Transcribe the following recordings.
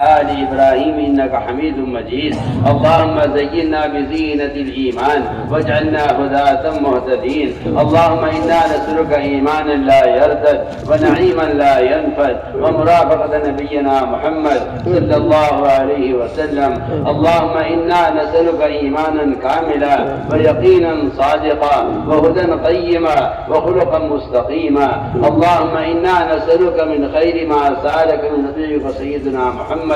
آل إبراهيم إنك حميد مجيد. اللهم زينا بزينة الإيمان واجعلنا هداة مهتدين. اللهم إنا نسألك إيمانا لا يرتد ونعيما لا ينفد ومرافقة نبينا محمد صلى الله عليه وسلم. اللهم إنا نسألك إيمانا كاملا ويقينا صادقا وهدى قيما وخلقا مستقيما. اللهم إنا نسألك من خير ما سألك من نبيك سيدنا محمد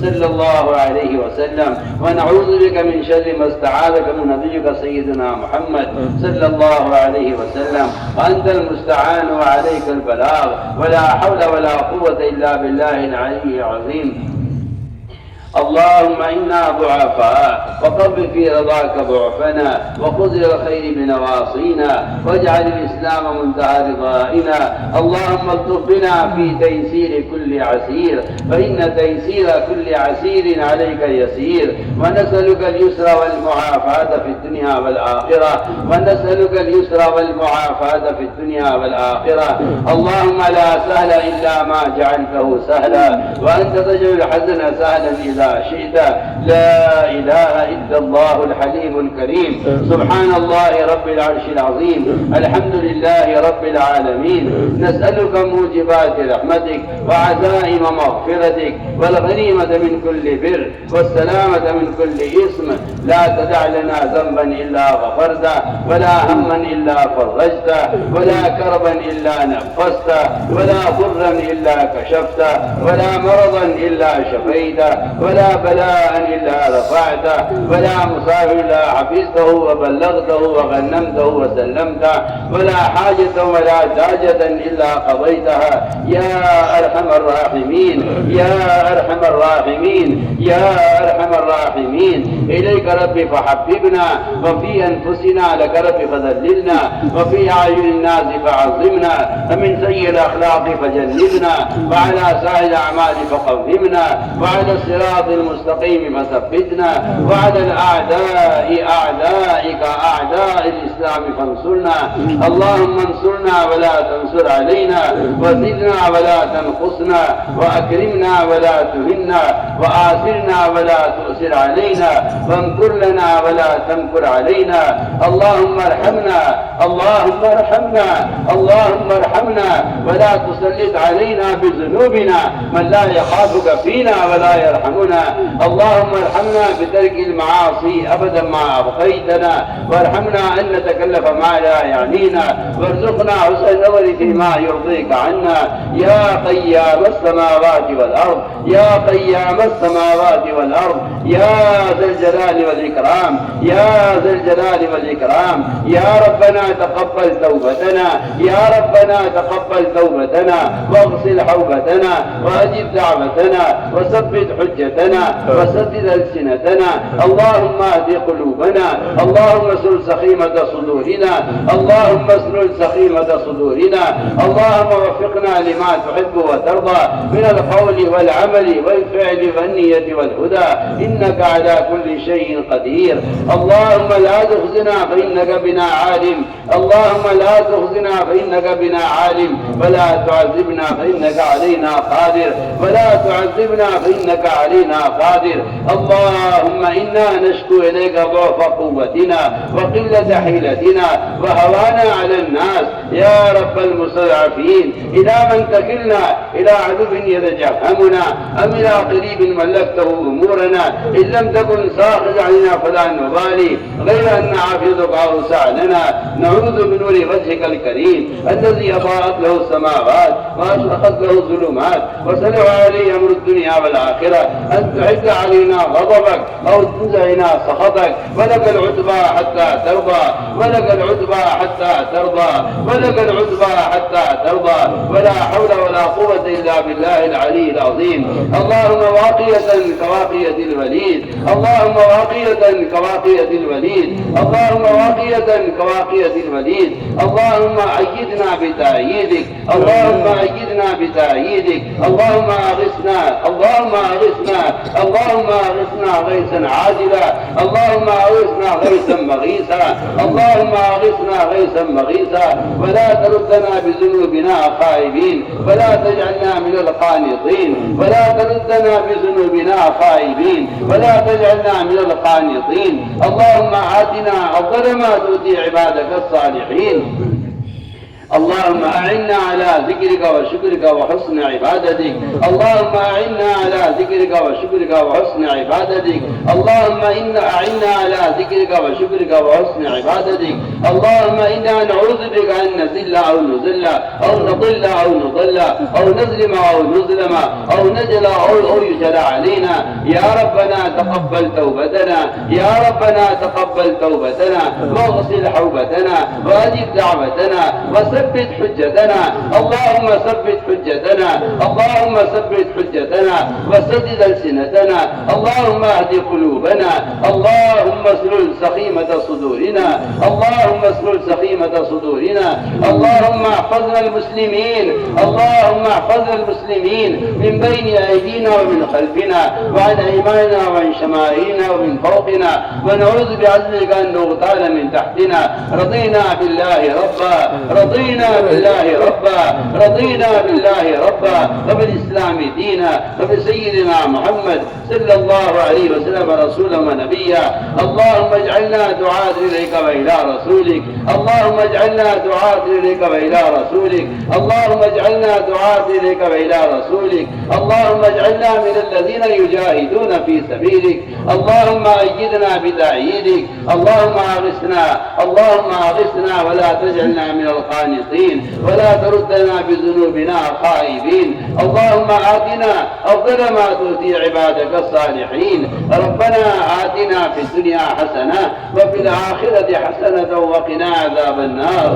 صلى الله عليه وسلم، ونعوذ بك من شر ما استعاذك من نبيك سيدنا محمد صلى الله عليه وسلم. وأنت المستعان وعليك البلاغ، ولا حول ولا قوة إلا بالله العلي العظيم. اللهم إنا ضعفاء وقبل في رضاك ضعفنا وخذ الخير بنواصينا واجعل الإسلام منتهى رضائنا. اللهم الطف بنا في تيسير كل عسير، فإن تيسير كل عسير عليك يسير. ونسألك اليسر والمعافاة في الدنيا والآخرة، ونسألك اليسر والمعافاة في الدنيا والآخرة. اللهم لا سهل إلا ما جعلته سهلا، وأنت تجعل الحزن سهلا إذا شئت. لا إله إلا الله الحليم الكريم. سبحان الله رب العرش العظيم. الحمد لله رب العالمين. نسألك موجبات رحمتك وعزائم مغفرتك والغنيمة من كل بر والسلامة من كل إثم. لا تدع لنا ذنبا إلا غفرته، ولا هما إلا فرجته، ولا كربا إلا نفسته، ولا ضرا إلا كشفته، ولا مرضا إلا شفيته، ولا بلاء إلا رفعته، ولا مصاب إلا حفظته وبلغته وغنمته وسلمته، ولا حاجة ولا داجة إلا قضيتها يا أرحم الراحمين يا أرحم الراحمين يا أرحم الراحمين. إليك ربي فحببنا، وفي أنفسنا لك ربي فذللنا، وفي أعين الناس فعظمنا، ومن سيء الأخلاق فجنبنا، وعلى سائر الأعمال فقومنا، وعلى الصراط المستقيم فثبتنا، وعلى الأعداء أعدائك أعداء الإسلام فانصرنا. اللهم انصرنا ولا تنصر علينا، وزدنا ولا تنقصنا، وأكرمنا ولا تهنا، وآثرنا ولا تؤثر علينا، وامكر لنا ولا تمكر علينا. اللهم ارحمنا اللهم ارحمنا اللهم ارحمنا، ولا تسلط علينا بذنوبنا من لا يخافك فينا ولا يرحمنا. اللهم ارحمنا بترك المعاصي أبدا ما أبقيتنا، وارحمنا أن نتكلف ما لا يعنينا، وارزقنا حسن النظر فيما يرضيك عنا. يا قيام السماوات والأرض يا قيام السماوات والأرض، يا ذا الجلال والإكرام يا ذا الجلال والإكرام. يا ربنا تقبل توبتنا يا ربنا تقبل توبتنا، واغسل حوبتنا، وأجب دعوتنا، وثبت حجتنا، وسدد ألسنتنا. اللهم اهد قلوبنا، اللهم اسلل سخيمة صدورنا، اللهم اسلل سخيمة صدورنا. اللهم وفقنا لما تحب وترضى من القول والعمل والفعل والنية والهدى، إنك على كل شيء قدير. اللهم لا تخزنا فإنك بنا عالم، اللهم لا تخزنا فإنك بنا عالم، ولا تعذبنا فإنك علينا قادر، ولا تعذبنا فإنك علينا قادر. اللهم إنا نشكو إليك ضعف قوتنا وقلة حيلتنا وهوانا على الناس يا رب المستضعفين. إلى من تكلنا؟ إلى عدو يتجهمنا، أم إلى قريب ملكته أمورنا؟ إن لم تكن ساخذ علينا فلا نبالي، غير أن حافظك أوسع لنا. نعوذ بنور وجهك الكريم الذي أضاءت له السماوات وأشرقت له الظلمات وسلع عليه أمر الدنيا والآخرة، أن تحد علينا غضبك أو تنزعنا سخطك. ولك العتبى حتى ترضى، ولك العتبى حتى ترضى، ولك العتبى حتى ترضى. ولا حول ولا قوة إلا بالله العلي العظيم. اللهم واقية كواقية الوليد، اللهم واقية كواقية الوليد، اللهم واقية كواقية الوليد. اللهم أيدنا بتأييدك، اللهم أيدنا بتأييدك. اللهم أغثنا اللهم أغثنا اللهم اغثنا غيثا عاجلا، اللهم اغثنا غيثا مغيثا، اللهم اغثنا غيثا مغيثا، ولا تردنا بذنوبنا خائبين، ولا تجعلنا من القانطين، ولا تردنا بذنوبنا خائبين، ولا تجعلنا من القانطين. اللهم آتنا أفضل ما تؤتي عبادك الصالحين. اللهم أعنا على ذكرك وشكرك وحسن عبادتك، اللهم أعنا على ذكرك وشكرك وحسن عبادتك، اللهم أعنا على ذكرك وشكرك وحسن عبادتك. اللهم إنا نعوذ بك أن نذل أو نذل أو نضل أو نضل أو نظلم أو نظلم أو نجل أو يجل علينا. يا ربنا تقبل توبتنا، يا ربنا تقبل توبتنا واغسل حوبتنا وأجب دعوتنا ثبت حجتنا. اللهم ثبت حجتنا، اللهم ثبت حجتنا وسدد ألسنتنا. اللهم اهد قلوبنا، اللهم اسلل سخيمة صدورنا، اللهم اسلل سخيمة صدورنا. اللهم احفظنا المسلمين، اللهم احفظنا المسلمين من بين أيدينا ومن خلفنا وعن أيماننا وعن شمائلنا ومن فوقنا، ونعوذ بعزمك أن نغتال من تحتنا. رضينا بالله ربا، رضينا بالله ربا، رضينا بالله ربا وبالإسلام دينا وبسيدنا محمد صلى الله عليه وسلم رسولا ونبيا. اللهم اجعلنا دعاة إليك وإلى رسولك، اللهم اجعلنا دعاة إليك وإلى رسولك، اللهم اجعلنا دعاة إليك وإلى رسولك. اللهم اجعلنا من الذين يجاهدون في سبيلك. اللهم أيدنا بتأييدك. اللهم أغثنا، اللهم أغثنا ولا تجعلنا من القانطين، ولا تردنا بذنوبنا خائبين. اللهم آتنا أفضل ما تؤتي عبادك الصالحين. ربنا آتنا في الدنيا حسنة وفي الآخرة حسنة وقنا عذاب النار.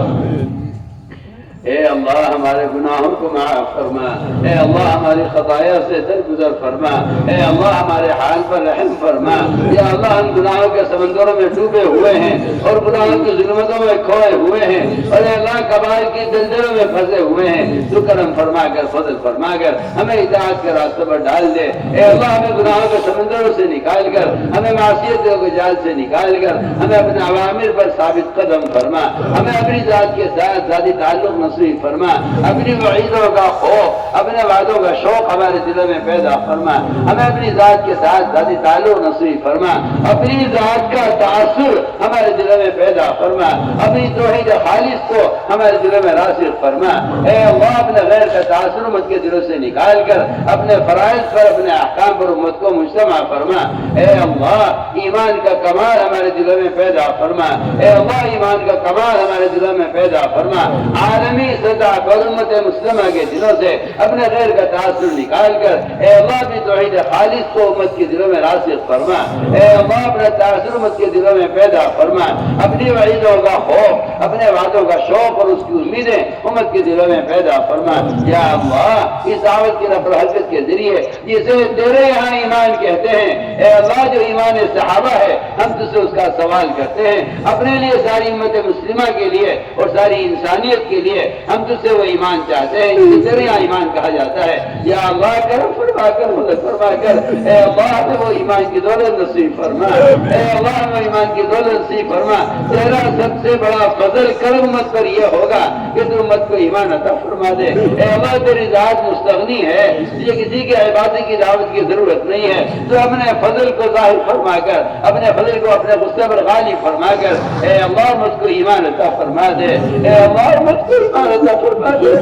اے اللہ ہمارے گناہوں کو معاف فرما، اے اللہ ہماری خطایا سے درگزر فرما، اے اللہ ہمارے حال پر رحم فرما. یا اللہ ہم گناہوں کے سمندروں میں ڈوبے ہوئے ہیں اور گناہوں کی ظلمتوں میں کھوئے ہوئے ہیں، اور اے اللہ کبائر کی دلدلوں میں پھنسے ہوئے ہیں. تو کرم فرما کر، فضل فرما کر ہمیں اطاعت کے راستے پر ڈال دے. اے اللہ ہمیں گناہوں کے سمندروں سے نکال کر، ہمیں معصیتوں کے جال سے نکال کر ہمیں اپنے اوامر پر ثابت قدم فرما. ہمیں اپنی ذات کے ساتھ ذاتی تعلق فرما، اپنی وعیدوں کا خوف، اپنے وعدوں کا شوق ہمارے دلوں میں پیدا فرما. ہمیں اپنی ذات کے ساتھ ذاتی تعلق نصیب فرما، اپنی ذات کا تاثر ہمارے دلوں میں پیدا فرما، اپنی توحید خالص کو ہمارے دلوں میں راسخ فرما. اے اللہ اپنے غیر کا تاثر امت کے دلوں سے نکال کر اپنے فرائض پر، اپنے احکام پر امت کو مجتمع فرما. اے اللہ ایمان کا کمال ہمارے دلوں میں پیدا فرما. اے اللہ ایمان کا کمال ہمارے دلوں میں پیدا فرما. عالمی سطح پر امت مسلمہ کے دلوں سے اپنے غیر کا تاثر نکال کر اے اللہ بھی توحید خالص کو امت کے دلوں میں راسخ فرما. اے اللہ اپنا تاثر امت کے دلوں میں پیدا فرما. اپنی وعیدوں کا خوف، اپنے وعدوں کا شوق اور اس کی امیدیں امت کے دلوں میں پیدا فرما. یا اللہ اس دعوت کی نقل و حرکت کے ذریعے جسے تیرے یہاں ایمان کہتے ہیں، اے اللہ جو ایمان صحابہ ہے ہم تجھ سے اس کا سوال کرتے ہیں. اپنے لیے، ساری امت مسلمہ کے لیے اور ساری انسانیت کے لیے ہم تجھ سے وہ ایمان چاہتے ہیں جسے تیرے یہاں ایمان کہا جاتا ہے. یا اللہ کرم فرما کر، مدد فرما کر اے اللہ ہمیں وہ ایمان کی دولت نصیب فرما. اے اللہ ہمیں ایمان کی دولت نصیب فرما. تیرا سب سے بڑا فضل کرم امت پر یہ ہوگا کہ تو امت کو ایمان عطا فرما دے. اے اللہ تیری ذات مستغنی ہے، تجھے کسی کے عبادت کی دعوت کی ضرورت نہیں ہے. تو اپنے فضل کو ظاہر فرما کر، اپنے فضل کو اپنے غصے پر غالب فرما کر اے اللہ مجھ کو ایمان عطا فرما دے. اے اللہ مجھ کو ایمان عطا فرما دے.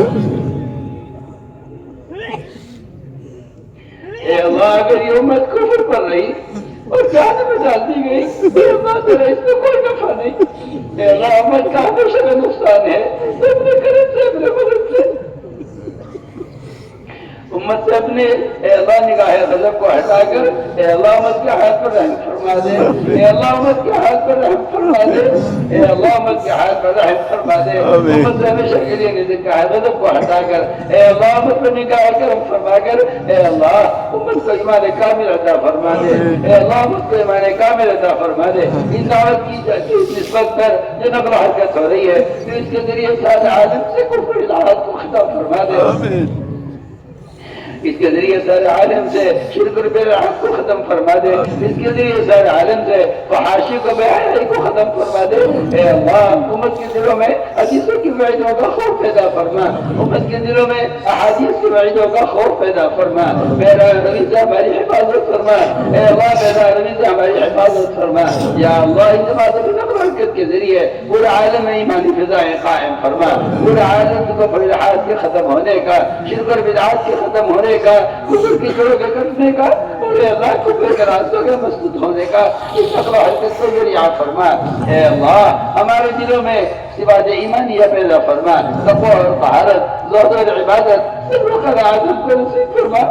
اے اللہ اگر یہ امت کفر پر رہی اور جہنم میں ڈال دی گئی، اے اللہ تیرا اس میں کوئی نفع نہیں. اے اللہ امت کا ہمیشہ کا نقصان ہے. اپنے کرم سے، اپنے مدد سے امت سے اپنے اے اللہ نگاہ غضب کو ہٹا کر اے اللہ امت کے حال پر رحم فرما دے. اے اللہ امت کے حال پر رحم فرما دے. اے اللہ امت کے حال پر رحم فرما دے. امت سے ہمیشہ کے لیے نگاہ غضب کو ہٹا کر اے اللہ امت پر نگاہ کرم فرما کر اے اللہ امت کو ایمان کامل عطا فرما دے. اے اللہ امت کو ایمان کامل عطا فرما دے. اس دعوت کی نسبت پر جو نقل و حرکت ہو رہی ہے تو اس کے ذریعے سارے عالم سے کفر الہات کو ختم فرما دے. اس کے ذریعے سارے عالم سے شرک و بدعت کو ختم فرما دے، اس کے ذریعے سارے عالم سے فحاشی کو بے حیائی کو ختم فرما دے۔ اے اللہ امت کے دلوں میں حدیثوں کی وعدوں کا خوف پیدا فرما، امت کے دلوں میں احادیث کی وعدوں کا خوف پیدا فرما۔ میرا نبی سے ہماری حفاظت فرما، اے اللہ میرا نبی سے ہماری حفاظت فرما۔ یا اللہ ان جماعتوں کی نقل و حرکت کے ذریعے پورا عالم ایمانی فضائیں قائم فرما، پورا عالم کو بدعات کے ختم ہونے کا، شرک اور بدعات کے ختم ہونے کا، کفر کی جڑوں کے کٹنے کا، اور اے اللہ کفر کے راستوں کے مسدود ہونے کا اس نقل و حرکت کو ذریعہ فرما۔ اے اللہ ہمارے دلوں میں صفات ایمانیہ پیدا فرما، تقوی اور طہارت، زہد اور عبادت سب کا عزم کو نصیب فرما۔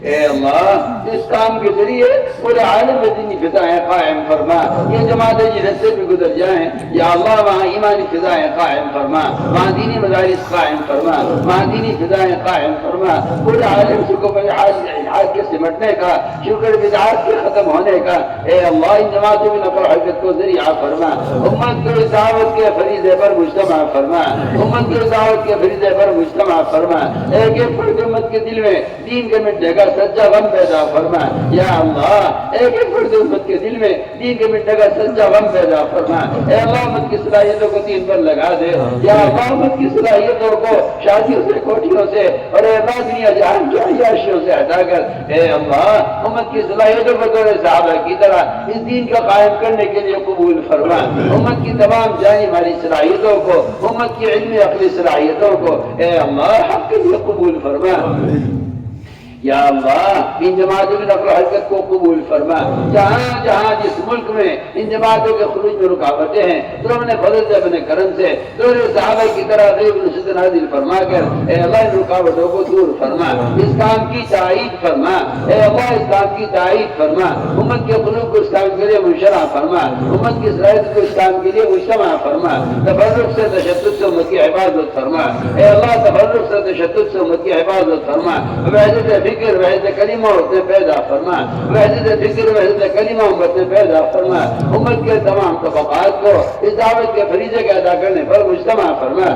اے اللہ اس کام کے ذریعے پورے عالم میں دینی فضائیں قائم فرما، یہ جماعتیں جنت سے بھی گزر جائیں یا اللہ وہاں ایمانی فضائیں قائم فرما، وہاں دینی مدارس قائم فرما، وہاں دینی فضائیں قائم فرما، پورے عالم سے کو الحاد کے سمٹنے کا، شرک بدعات کے ختم ہونے کا اے اللہ ان جماعتوں کی نقل و حرکت کو ذریعہ فرما، امت کو دعوت کے فریضے پر مجتمع فرما، امت کو دعوت کے فریضے پر مجتمع فرما، ایک ایک فرد امت کے دل میں دین کے مٹنے کا سچا غم پیدا فرما۔ یا اللہ ایک ایک فرد امت کے دل میں دین کے مٹنے کا سچا غم پیدا فرما۔ اے اللہ امت کی صلاحیتوں کو دین پر لگا دے، یا اللہ امت کی صلاحیتوں کو شادیوں سے، کوٹھیوں سے اور اے اللہ دنیا جہان کی عیاشیوں سے ہٹا کر اے اللہ امت کی صلاحیتوں کو دور صحابہ کی طرح اس دین کا قائم کرنے کے لیے قبول فرما۔ امت کی تمام جانی مالی صلاحیتوں کو، امت کی علمی عقلی صلاحیتوں کو اے اللہ حق کے لیے قبول فرما۔ یا اللہ ان جماعتوں کی نقل و حرکت کو قبول فرما، جہاں جہاں جس ملک میں ان جماعتوں کے خروج میں رکاوٹیں ہیں تو ہم نے فضل سے اپنے کرم سے دور صحابہ کی طرح غیب نصرت نازل فرما کر اے اللہ ان رکاوٹوں کو دور فرما، اس کام کی تائید فرما، اے اللہ اس کام کی تائید فرما، امت کے قلوب کو اس کام کے لیے منشرح فرما، امت کی صلاحیت کو اس کام کے لیے مجتمع فرما، تفرق سے تشدد سے امت کی حفاظت فرما، اے اللہ تفرق سے تشدد سے امت کی حفاظت فرما، وحدت فکر وحدت کلمہ امت میں پیدا فرما، وحدت فکر وحدت کلمہ امت میں پیدا فرما، امت کے تمام طبقات کو اس دعوت کے فریضے کے ادا کرنے پر مجتمع فرما۔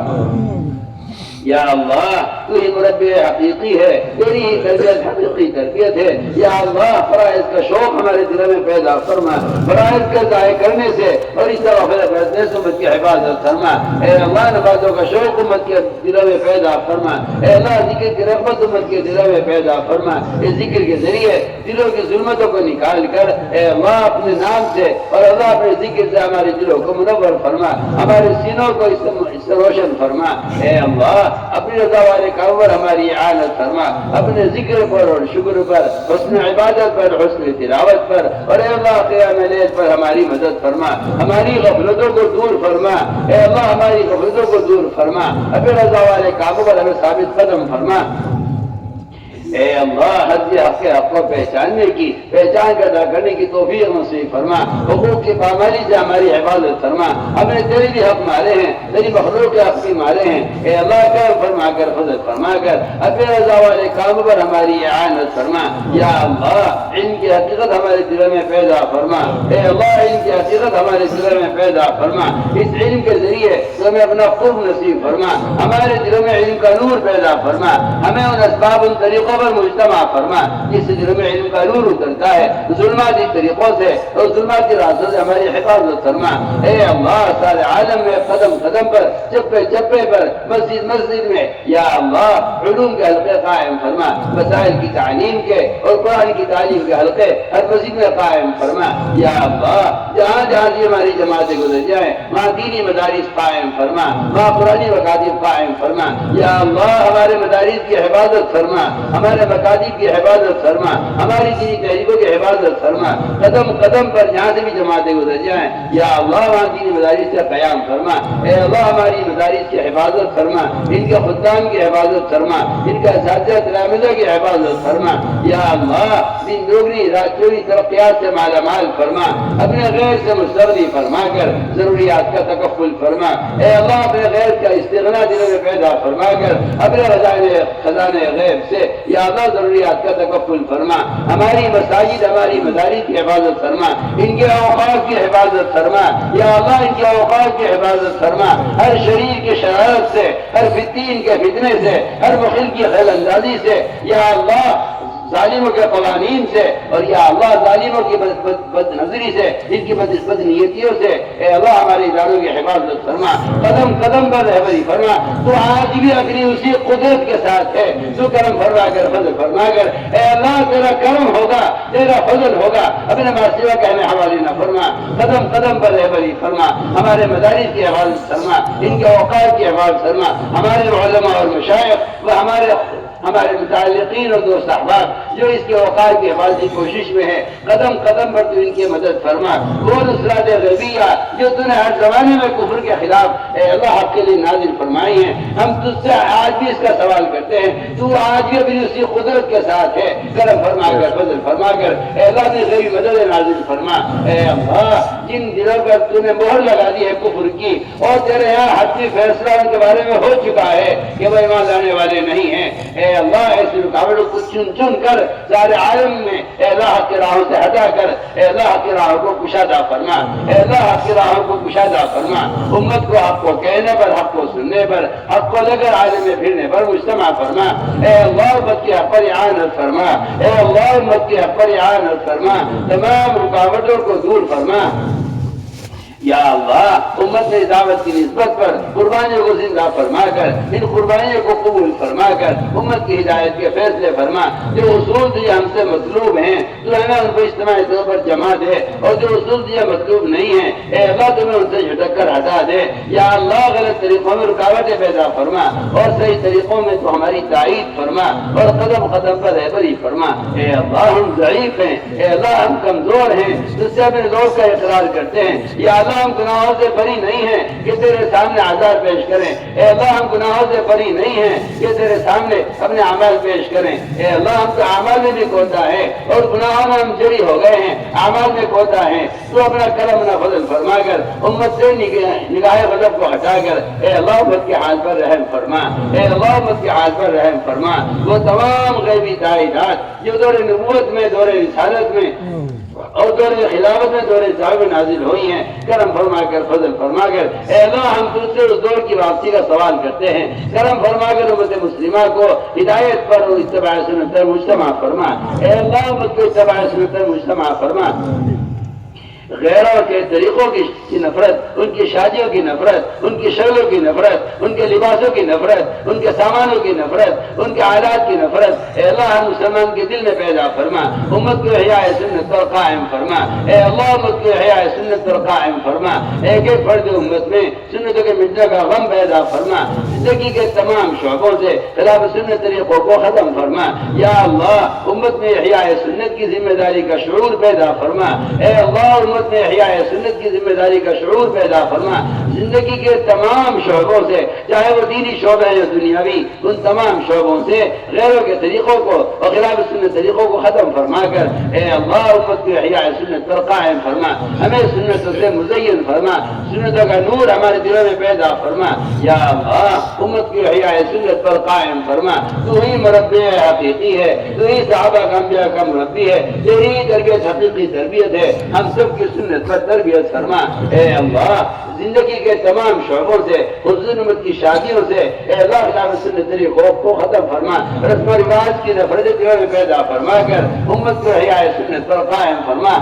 یا اللہ تو ہی مربی حقیقی ہے، تیری ہی تربیت حقیقی تربیت ہے، یا اللہ فرائض کا شوق ہمارے دلوں میں پیدا فرما، فرائض کا ضائع کرنے سے اور اس طرح بیٹھنے سے امت کی حفاظت فرما، اے اللہ نمازوں کا شوق امت کے دلوں میں پیدا فرما، اے اللہ ذکر کی رغبت امت کے دلوں میں پیدا فرما، اس ذکر کے ذریعے دلوں کی ظلمتوں کو نکال کر اے اللہ اپنے نام سے اور اللہ اپنے ذکر سے ہمارے دلوں کو منور فرما، ہمارے سینوں کو اس سے روشن فرما، اے اللہ اپنی رضا والے کام پر ہماری اعانت فرما، اپنے ذکر پر اور شکر پر، حسن عبادت پر، حسن تلاوت پر اور اے اللہ قیام لیل پر ہماری مدد فرما، ہماری غفلتوں کو دور فرما، اے اللہ ہماری غفلتوں کو دور فرما، اپنے رضا والے کاموں پر ہمیں ثابت قدم فرما۔ اے اللہ حق کو پہچاننے کی، پہچان کا ادا کرنے کی توفیق نصیب فرما، حقوق کی پامالی سے ہماری حفاظت فرما، ہم نے تیرے بھی حق مارے ہیں، تیری مخلوق کے حق بھی مارے ہیں، اے اللہ کرم فرما کر فضل فرما کر اپنے رضا والے کاموں پر ہماری اعانت فرما، یا اللہ علم کی حقیقت ہمارے دلوں میں پیدا فرما، اے اللہ علم کی حقیقت ہمارے دلوں میں پیدا فرما، اس علم کے ذریعے ہمیں اپنا قرب نصیب فرما، ہمارے دلوں میں علم کا نور پیدا فرما، ہمیں ان اسباب ان طریقوں پر مجتمع فرما جس سے دل میں علم کا نور اترتا ہے، ظلماتی طریقوں سے اور ظلماتی راستوں سے ہماری حفاظت فرما، اے اللہ سارے عالم میں قدم قدم پر، چپے چپے پر، مسجد مسجد میں یا اللہ علوم کے حلقے قائم فرما، مسائل کی تعلیم کے اور قرآن کی تعلیم کے حلقے ہر مسجد میں قائم فرما، یا اللہ جہاں جہاں سے ہماری جماعتیں گزر جائیں وہاں دینی مدارس قائم فرما، وہاں قرآنی مکاتب قائم فرما، یا اللہ ہمارے مدارس کی حفاظت فرما، ہمارے مکاتب کی حفاظت فرما، ہماری دینی تحریکوں کی حفاظت فرما، قدم قدم پر جہاں سے بھی جماعتیں گزر جائیں یا اللہ وہاں دینی مدارس کا قیام فرما، اے اللہ ہماری مدارس کی حفاظت فرما، ان کے خدام کی حفاظت فرما، ان کا اساتذہ تلامذہ کی حفاظت فرما، یا اللہ دین دوگنی رات چوری ترقیات سے مالا مال فرما، اپنے غیر سے مستغنی فرما کر ضروریات کا تکفل فرما، اے اللہ اپنے غیر کا استغنا دلوں میں پیدا فرما کر اپنے خزانے غیب سے یا یا اللہ ضروریات کا تکفل فرما، ہماری مساجد ہماری مدارس کی حفاظت فرما، ان کے اوقات کی حفاظت فرما، یا اللہ ان کے اوقات کی حفاظت فرما، ہر شریر کی شرارت سے، ہر فتین کے فتنے سے، ہر مخل کی خیل اندازی سے، یا اللہ ظالموں کے قوانین سے، اور یا اللہ ظالموں کی بد نظری سے، ان کی بد نیتیوں سے، اے اللہ ہمارے اداروں کی حفاظت فرما، قدم قدم پر رہبری فرما، تو آج بھی اپنی اسی قدرت کے ساتھ ہے، تو کرم فرما کر فضل فرما کر، اے اللہ تیرا کرم ہوگا، تیرا فضل ہوگا، اپنے معصیہ کا ہمیں حوالے نہ فرما، قدم قدم پر رہبری فرما، ہمارے مدارس کی حفاظت فرما، ان کے اوقات کی حفاظت فرما، ہمارے علماء اور مشائخ و ہمارے متعلقین اور دوست احباب جو اس کے اوقات کی حفاظت کی کوشش میں ہے، قدم قدم پر تو ان کی مدد فرما، وہ نصرات غیبیہ جو تو نے ہر زمانے میں کفر کے خلاف اے اللہ حق کے لیے نازل فرمائی ہیں، ہم تجھ سے آج بھی اس کا سوال کرتے ہیں، تو آج بھی اپنی اسی قدرت کے ساتھ ہے، کرم فرما کر فضل فرما کر اے اللہ نے غیبی مدد نازل فرما، اے اللہ جن دلوں پر تو نے مہر لگا دی ہے کفر کی، اور تیرے یہاں حتمی فیصلہ ان کے بارے میں ہو چکا ہے کہ وہ ایمان لانے والے نہیں ہیں، اے اللہ ایسی رکاوٹوں کو چن چن کر سارے عالم میں اے اللہ کی راہوں سے ہٹا کر اے اللہ کی راہوں کو کشادہ فرما، اے اللہ کی راہوں کو کشادہ فرما، امت کو حق کو کہنے پر، حق کو سننے پر، حق کو لے کر عالم میں پھرنے پر مجتمع فرما، اے اللہ امت کی حق پر اعانت فرما، اے اللہ امت کی حق پر اعانت فرما، تمام رکاوٹوں کو دور فرما، یا اللہ امت میں دعوت کی نسبت پر قربانیوں کو زندہ فرما کر، ان قربانیوں کو قبول فرما کر امت کی ہدایت کے فیصلے فرما، جو اصول تجھے ہم سے مطلوب ہیں تو ہمیں ان کو اجتماعی طور پر جمع دے، اور جو اصول تجھے مطلوب نہیں ہیں اے اللہ تمہیں ان سے جھٹک کر ہٹا دے، یا اللہ غلط طریقوں میں رکاوٹیں پیدا فرما اور صحیح طریقوں میں تو ہماری تائید فرما، اور قدم قدم پر رہبری فرما، اے اللہ ہم ضعیف ہیں، اے اللہ ہم کمزور ہیں، تجھ سے اپنے لوگ کا اقرار کرتے ہیں، یا اللہ ہم گناہوں سے بری نہیں ہیں کہ تیرے سامنے عذاب پیش کریں، اے اللہ ہم گناہوں سے بری نہیں ہیں کہ تیرے سامنے اپنے اعمال پیش کریں، اے اللہ ہم تو اعمال میں بھی کوتا ہے اور گناہوں میں ہم جری ہو گئے ہیں، اعمال میں کوتا ہے، تو اپنا کرم نہ فضل فرما کر امت سے نگاہ غضب کو ہٹا کر اے اللہ امت کے حال پر رحم فرما، اے اللہ امت کے حال پر رحم فرما، وہ تمام غیبی تائیدات جو دور نبوت میں، دور رسالت میں اور دور خلافت میں، دور صحابہ نازل ہوئی ہیں، کرم فرما کر فضل فرما کر اے اللہ ہم تجھ سے اس دور کی واپسی کا سوال کرتے ہیں، کرم فرما کر امت مسلمہ کو ہدایت پر اور اتباع سنت پر مجتمع فرما، اے اللہ امت کو اتباع سنت پر مجتمع فرما، غیروں کے طریقوں کی نفرت، ان کی شادیوں کی نفرت، ان کی شکلوں کی نفرت، ان کے لباسوں کی نفرت، ان کے سامانوں کی نفرت، ان کے آلات کی نفرت اے اللہ ہم مسلمان کے دل میں پیدا فرما، امت کو احیاء سنت پر قائم فرما، اے اللہ امت کو احیاء سنت پر قائم فرما، ایک ایک فرد امت میں سنتوں کے مٹنے کا غم پیدا فرما، زندگی کے تمام شعبوں سے خلاف سنت طریقوں کو ختم فرما، یا اللہ امت میں احیاء سنت کی ذمہ داری کا شعور پیدا فرما، اے اللہ امت میں احیاء سنت کی ذمہ داری کا شعور پیدا فرما، زندگی کے تمام شعبوں سے چاہے وہ دینی شعبہ ہے یا دنیاوی، ان تمام شعبوں سے غیروں کے طریقوں کو اور خلاف سنت طریقوں کو ختم فرما کر اے اللہ امت کی احیاء سنت پر قائم فرما، ہمیں سنتوں سے مزین فرما، سنتوں کا نور ہمارے دلوں میں پیدا فرما، یا اللہ امت کی احیاء سنت پر قائم فرما، تو ہی مربی حقیقی ہے، تو ہی صحابہ کا انبیاء کا مربی ہے، تیری تربیت حقیقی تربیت ہے، ہم سب کی سنت پر تربیت فرما، اے اللہ زندگی کے تمام شعبوں سے، حضور امت کی شادیوں سے اے اللہ خلاف سنت طریقوں کو ختم فرما، رسم و رواج کی نفرت دلوں میں پیدا فرما کر امت کو احیاء سنت پر قائم فرما،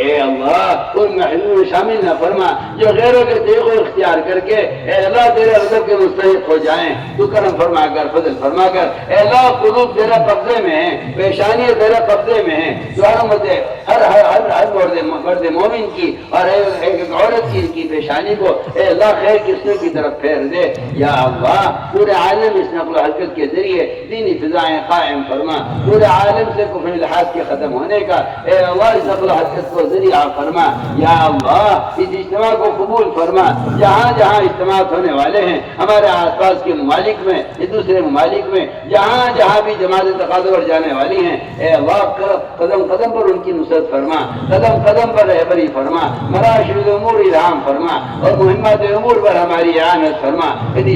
اے اللہ ان محلول میں شامل نہ فرما جو غیروں کے طریقوں اختیار کر کے اے اللہ تیرے غضب کے مستحق ہو جائیں، تو کرم فرما کر فضل فرما کر اے اللہ قلوب تیرے قبضے میں ہیں، پیشانی تیرے قبضے میں ہیں، جو ہر مرد مومن کی اور ایک عورت کی پیشانی کو اے اللہ خیر کسنے کی طرف پھیر دے، یا اللہ پورے عالم اس نقل و حرکت کے ذریعے دینی فضائیں قائم فرما، پورے عالم سے کفر الحاد کے ختم ہونے کا اے اللہ اس نقل و حرکت کو ذریعہ فرما۔ یا اللہ اس اجتماع کو قبول فرما، جہاں جہاں اجتماع ہونے والے ہیں ہمارے آس پاس کے ممالک میں، دوسرے ممالک میں، جہاں جہاں بھی جماعت تقاضر جانے والی ہیں، اے اللہ قدم قدم پر ان کی نصرت فرما، قدم قدم پر رہبری فرما، مراشد امور الہام فرما اور مہمات امور پر ہماری اعانت فرما۔ ان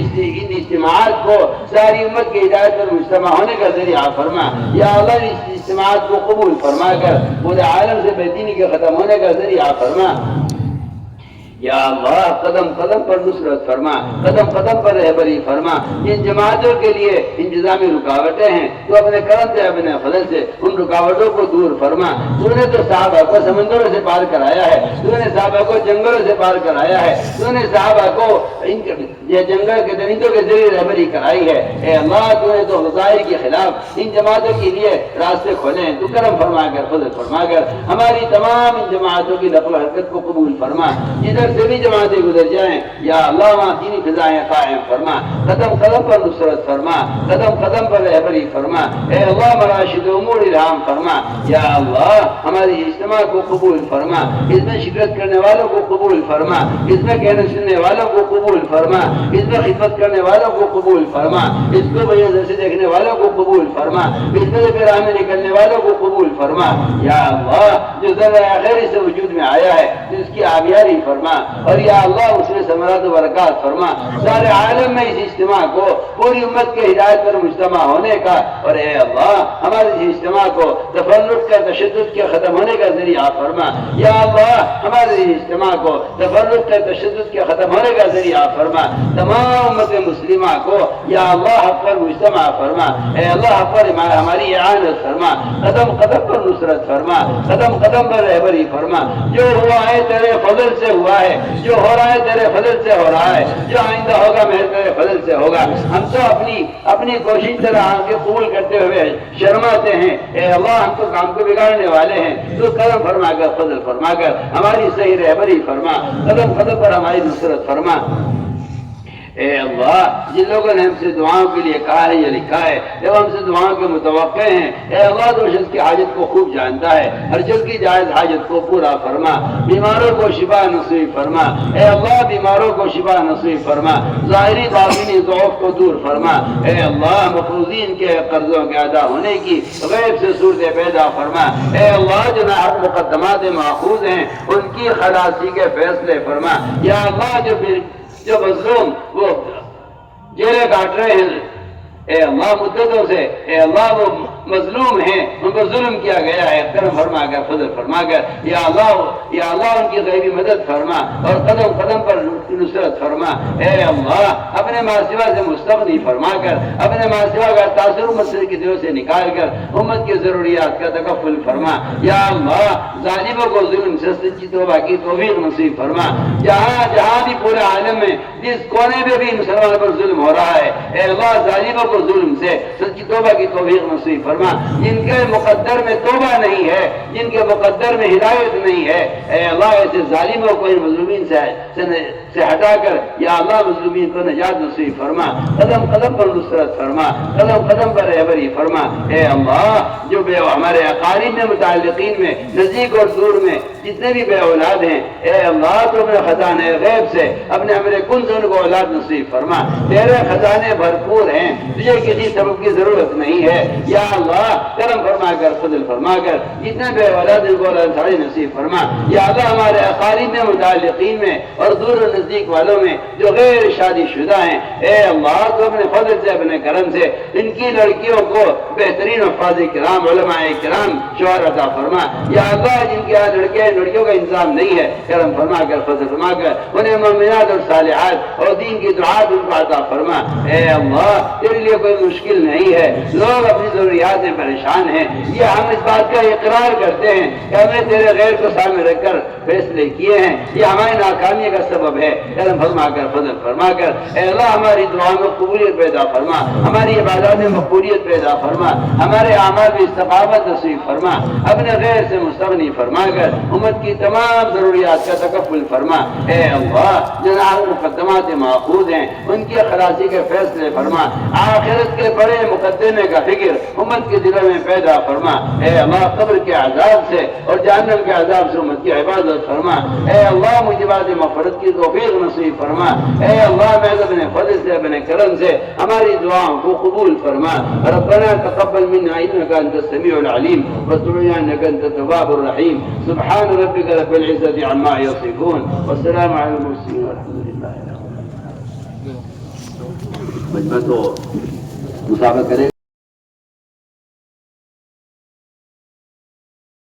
اجتماعات کو ساری امت کی ہدایت پر مجتمع ہونے کا ذریعہ فرما۔ یا اللہ اس اجتماعات کو قبول فرما کر پورے عالم سے بے دینی کے ختم ہونے کا ذریعہ فرما۔ یا اللہ قدم قدم پر نصرت فرما، قدم قدم پر رہبری فرما۔ ان جماعتوں کے لیے انتظامی رکاوٹیں ہیں تو اپنے کرم سے اپنے فضل سے ان رکاوٹوں کو دور فرما۔ تو نے تو صحابہ کو سمندروں سے پار کرایا ہے، تو نے صحابہ کو جنگلوں سے پار کرایا ہے، تو نے صحابہ کو یہ جنگل کے درندوں کے ذریعے رہبری کرائی ہے۔ اے اللہ تو نے تو غزائر کے خلاف ان جماعتوں کے لیے راستے کھولے ہیں، تو کرم فرما کر فضل فرما کر ہماری تمام ان جماعتوں کی نقل و حرکت کو قبول فرما۔ جدھر سے بھی جماعتیں گزر جائیں یا اللہ وہاں دینی فضائیں قائم فرما، قدم قدم پر نصرت فرما، قدم قدم پر رہبری فرما۔ اے اللہ مراشد امور الہام فرما۔ یا اللہ ہماری اجتماع کو قبول فرما، اس میں شرکت کرنے والوں کو قبول فرما، اس میں کہنے سننے والوں کو قبول فرما، اس میں خدمت کرنے والوں کو قبول فرما، اس کو بے نظر سے دیکھنے والوں کو قبول فرما، اس میں سے راہ میں نکلنے والوں کو قبول فرما۔ یا اللہ جو ذرہ خیر سے وجود میں آیا ہے تو اس کی آبیاری فرما، اور یا اللہ اس میں ثمرات و برکات فرما۔ سارے عالم میں اس اجتماع کو پوری امت کے ہدایت پر مجتمع ہونے کا، اور اے اللہ ہمارے اس اجتماع کو تفرق کا تشدد کے ختم ہونے کا ذریعہ فرما۔ یا اللہ ہمارے اس اجتماع کو تفرق کا تشدد کے ختم ہونے کا ذریعہ فرما۔ تمام امت مسلمہ کو یا اللہ حق پر مجتمع فرما۔ اے اللہ حق پر ہماری اعانت فرما، قدم قدم پر نصرت فرما، قدم قدم پر رہبری فرما۔ جو ہوا ہے تیرے فضل سے ہوا ہے، جو ہو رہا ہے تیرے فضل سے ہو رہا ہے، جو آئندہ ہوگا محض تیرے فضل سے ہوگا۔ ہم تو اپنی کوشش سے آگے قبول کرتے ہوئے شرماتے ہیں۔ اے اللہ ہم تو کام کو بگاڑنے والے ہیں، تو کرم فرما کر فضل فرما کر ہماری صحیح رہبری فرما، قدم قدم پر ہماری نصرت فرما۔ اے اللہ جن لوگوں نے ہم سے دعاؤں کے لیے کہا ہے یا لکھا ہے، جب ہم سے دعاؤں کے متوقع ہیں، اے اللہ تو شخص کی حاجت کو خوب جانتا ہے، ہر شخص کی جائز حاجت کو پورا فرما۔ بیماروں کو شفا نصیب فرما، اے اللہ بیماروں کو شفا نصیب فرما، ظاہری باطنی ضعف کو دور فرما۔ اے اللہ مقروضین کے قرضوں کے ادا ہونے کی غیب سے صورتیں پیدا فرما۔ اے اللہ جو ناحق مقدمات ماخوذ ہیں ان کی خلاصی کے فیصلے فرما۔ یا اللہ جو مظلوم وہ جیلیں کاٹ رہے ہیں اے اللہ مدتوں سے، اے اللہ وہ مظلوم ہیں، ان پر ظلم کیا گیا ہے، کرم فرما کر فضل فرما کر یا اللہ ان کی غیبی مدد فرما اور قدم قدم پر نصرت فرما۔ اے اللہ اپنے ماسوا سے مستغنی فرما کر، اپنے ماسوا کا تاثر امت کے دلوں سے نکال کر امت کی ضروریات کا تکفل فرما۔ یا اللہ ظالموں کو ظلم سے سچی توبہ کی توفیق نصیب فرما۔ جہاں جہاں بھی پورے عالم میں جس کونے میں بھی مسلمان پر ظلم ہو رہا ہے، اے اللہ ظالموں ظلم سے سچی توبہ کی توفیق نصیب فرما۔ جن کے مقدر میں توبہ نہیں ہے، جن کے مقدر میں ہدایت نہیں ہے، اے اللہ ایسے ظالموں کو ان مظلومین سے ہٹا کر یا اللہ مظلومین کو نجات نصیب فرما، قدم قدم پر نصرت فرما، قدم قدم پر رہبری فرما۔ اے اللہ جو بے ہمارے اقارب میں متعلقین میں نزدیک اور دور میں جتنے بھی بے اولاد ہیں، اے اللہ تو اپنے خزانے غیب سے اپنے امر کن سے ان کو اولاد نصیب فرما۔ تیرے خزانے بھرپور ہیں، تجھے کسی سبب کی ضرورت نہیں ہے۔ یا اللہ کرم فرما کر فضل فرما کر جتنے بے اولاد ان کو اولاد ساری نصیب فرما۔ یا اللہ ہمارے اقارب میں متعلقین میں اور دور و نزدیک والوں میں جو غیر شادی شدہ ہیں، اے اللہ تو اپنے فضل سے اپنے کرم سے ان کی لڑکیوں کو بہترین حفاظ کرام علماء کرام شوہر عطا فرما۔ یا اللہ جن کے یہاں لڑکیوں کا انتظام نہیں ہے، کرم فرما کر فضل فرما کر انہیں مومنات اور صالحات اور دین کی دعات ان کو عطا فرما۔ اے اللہ تیرے لیے کوئی مشکل نہیں ہے، لوگ اپنی ضروریات میں پریشان ہیں، یہ ہم اس بات کا اقرار کرتے ہیں کہ ہم نے تیرے غیر کو سامنے رکھ کر فیصلے کیے ہیں، یہ ہماری ناکامی کا سبب ہے، کرم فرما کر فضل فرما کر اے اللہ ہماری دعاؤں میں قبولیت پیدا فرما، ہماری عبادات میں مقبولیت پیدا فرما، ہمارے اعمال میں استقامت نصیب فرما، اپنے غیر سے مستغنی فرما کر امت کی تمام ضروریات کا تکفل فرما اے اللہ، جنہاں مقدمات ماخوذ ہیں ان کی خلاصی کے فیصلے فرما، آخرت کے بڑے مقدمے کا فکر امت کے دلوں میں پیدا فرما اے اللہ، قبر کے عذاب سے اور جہنم کے عذاب سے امت کی حفاظت فرما اے اللہ، مجبات مغفرت کی توفیق نصیب فرما اے اللہ، محض اپنے فضل سے اپنے کرم سے ہماری دعاؤں کو قبول فرما ربنا تقبل منا انك انت السميع العليم وتب علينا انك انت التواب الرحيم سبحان ربك رب العزة عما يصفون والسلام على المرسلين والحمد لله رب العالمين۔ مجمع تو مسابقہ کرے